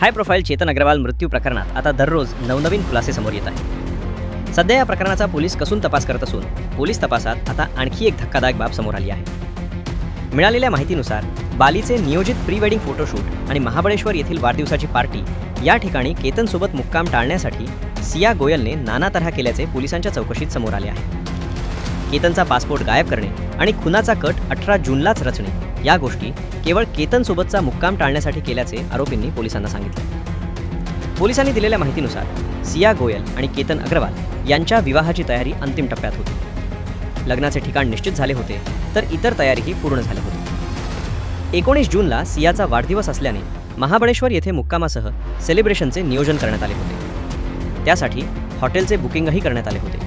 High profile Chetan Agarwal मृत्यू प्रकरणात आता दररोज नवनवीन खुलासे समोर येत आहेत. सध्या या प्रकरणाचा पोलीस कसून तपास करत असून पोलीस तपासात आता आणखी एक धक्कादायक बाब समोर आली आहे. मिळालेल्या माहितीनुसार बालीचे नियोजित प्री वेडिंग फोटोशूट आणि महाबळेश्वर येथील वाढदिवसाची पार्टी या ठिकाणी केतनसोबत मुक्काम टाळण्यासाठी सिया गोयलने नाना तऱ्हा केल्याचे पोलिसांच्या चौकशीत समोर आले आहे. केतनचा पासपोर्ट गायब करणे आणि खुनाचा कट 18 जूनलाच रचणे या गोष्टी केवळ केतनसोबतचा मुक्काम टाळण्यासाठी केल्याचे आरोपींनी पोलिसांना सांगितले. पोलिसांनी दिलेल्या माहितीनुसार सिया गोयल आणि केतन अग्रवाल यांच्या विवाहाची तयारी अंतिम टप्प्यात होती. लग्नाचे ठिकाण निश्चित झाले होते तर इतर तयारीही पूर्ण झाल्या होती. 19 जूनला सियाचा वाढदिवस असल्याने महाबळेश्वर येथे मुक्कामासह सेलिब्रेशनचे नियोजन करण्यात आले होते. त्यासाठी हॉटेलचे बुकिंगही करण्यात आले होते.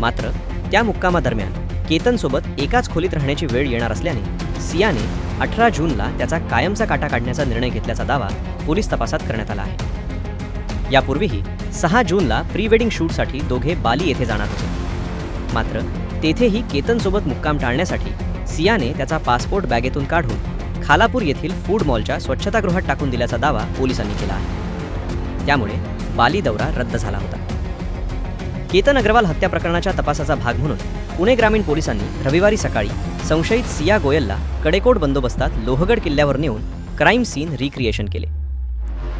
मात्र त्या मुक्कामादरम्यान केतनसोबत एकाच खोलीत राहण्याची वेळ येणार असल्याने सियाने 18 जूनला त्याचा कायमचा काटा काढण्याचा निर्णय घेतल्याचा दावा पोलीस तपासात करण्यात आला आहे. यापूर्वीही 6 जूनला प्री वेडिंग शूटसाठी दोघे बाली येथे जाणार होते. मात्र तेथेही केतनसोबत मुक्काम टाळण्यासाठी सियाने त्याचा पासपोर्ट बॅगेतून काढून खालापूर येथील फूड मॉलच्या स्वच्छतागृहात टाकून दिल्याचा दावा पोलिसांनी केला आहे. त्यामुळे बाली दौरा रद्द झाला होता. केतन अग्रवाल हत्या प्रकरणाच्या तपासाचा भाग म्हणून पुणे ग्रामीण पोलिसांनी रविवारी सकाळी संशयित सिया गोयलला कडेकोट बंदोबस्तात लोहगड किल्ल्यावर नेऊन क्राईम सीन रिक्रिएशन केले.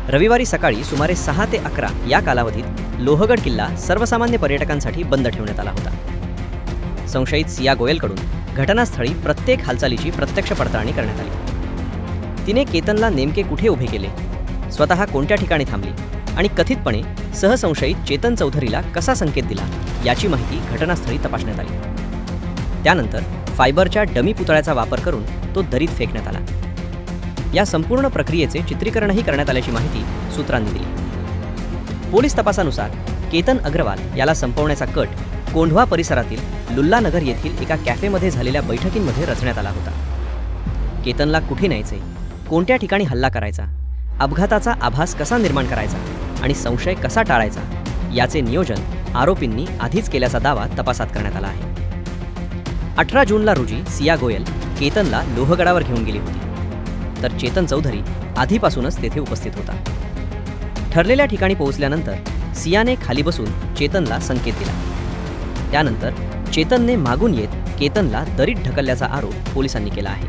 रविवारी सकाळी सुमारे 6 ते 11 या कालावधीत लोहगड किल्ला सर्वसामान्य पर्यटकांसाठी बंद ठेवण्यात आला होता. संशयित सिया गोयलकडून घटनास्थळी प्रत्येक हालचालीची प्रत्यक्ष पडताळणी करण्यात आली. तिने केतनला नेमके कुठे उभे केले, स्वतः कोणत्या ठिकाणी थांबली आणि कथितपणे सहसंशयित चेतन चौधरीला कसा संकेत दिला याची माहिती घटनास्थळी तपासण्यात आली. त्यानंतर फायबरच्या डमी पुतळ्याचा वापर करून तो दरीत फेकण्यात आला. या संपूर्ण प्रक्रियेचे चित्रीकरणही करण्यात आल्याची माहिती सूत्रांनी दिली. पोलीस तपासानुसार केतन अग्रवाल याला संपवण्याचा कट कोंढवा परिसरातील लुल्लानगर येथील एका कॅफेमध्ये झालेल्या बैठकींमध्ये रचण्यात आला होता. केतनला कुठे न्यायचे, कोणत्या ठिकाणी हल्ला करायचा, अपघाताचा आभास कसा निर्माण करायचा आणि संशय कसा टाळायचा याचे नियोजन आरोपींनी आधीच केल्याचा दावा तपासात करण्यात आला आहे. 18 जूनला रोजी सिया गोयल केतनला लोहगडावर घेऊन गेली होती, तर चेतन चौधरी आधीपासूनच तेथे उपस्थित होता. ठरलेल्या ठिकाणी पोहोचल्यानंतर सियाने खाली बसून चेतनला संकेत दिला. त्यानंतर चेतनने मागून येत केतनला दरीत ढकलल्याचा आरोप पोलिसांनी केला आहे.